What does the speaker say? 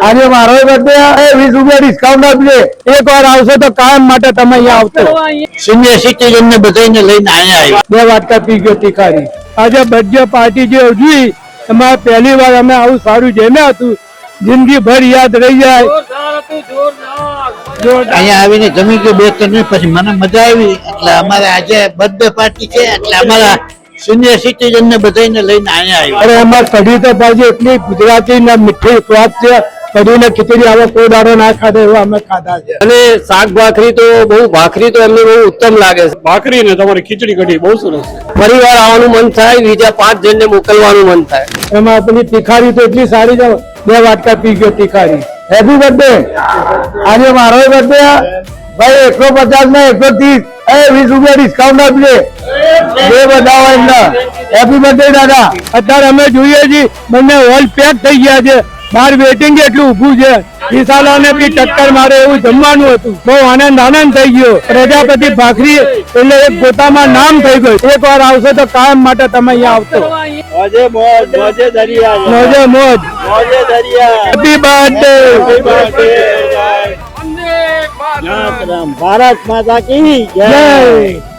આજે મારો બર્થડે 20 રૂપિયા ડિસ્કાઉન્ટ આપજે. એક વાર આવશો તો કાયમ માટે તમે અહીંયા આવતો. સિનિયર સિટીઝન ને બધાને લઈને અહીંયા આવ્યો. 2 વાટકા પી ગયો તીખારી. આજે બર્થડે પાર્ટી જે ઉજવી એમાં પહેલી વાર અમે આવું સારું જમ્યા હતું. જિંદગી ભર યાદ રહી જાય. અહીંયા આવીને જમી ગયો 2-3 મિનિટ પછી મને મજા આવી એટલે અમારે આજે બર્થડે પાર્ટી છે એટલે અમારા સિનિયર સિટીઝન ને બધાને લઈને અહીંયા આવ્યો. અરે અમારે કઢી તો પાછી એટલી ગુજરાતી ને મીઠી સ્વાદ છે. કઢી ને ખીચડી આવે કોઈ દાડો ના ખાધો એવા અમે ખાધા છે. અને શાક ભાખરી તો ભાખરી તો એમને બહુ ઉત્તમ લાગે છે. ભાખરી ને તમારી ખીચડી કઢી બહુ સરસ છે. પરિવાર આવવાનું મન થાય, બીજા 5 જણને મોકલવાનું મન થાય. એમાં પેલી તીખારી તો એટલી સારી છે. 2 વાટકા પી ગયો તીખારી. Happy birthday. આજે મારો બર્થડે ભાઈ 150 ને 130 20 રૂપિયા ડિસ્કાઉન્ટ આપજે. બે બધા એમના હેપી બર્થડે દાદા. અત્યારે અમે જોઈએ છીએ બંને હોલ પેક થઈ ગયા છે. બહાર વેટિંગ એટલું ઊભું છે. વિશાલાને બી ટક્કર મારે એવું જમવાનું હતું. બહુ આનંદ થઈ ગયો. પ્રજાપતિ ભાખરી એટલે એક ગોતામાં નામ થઈ ગયું. એક વાર આવશો તો કાયમ માટે તમે અહીંયા આવતો. મોજે મોજ, મોજે દરિયા, મોજે મોજ. મોજે દરિયા. Happy birthday. ભારત માતા કી જય. જય.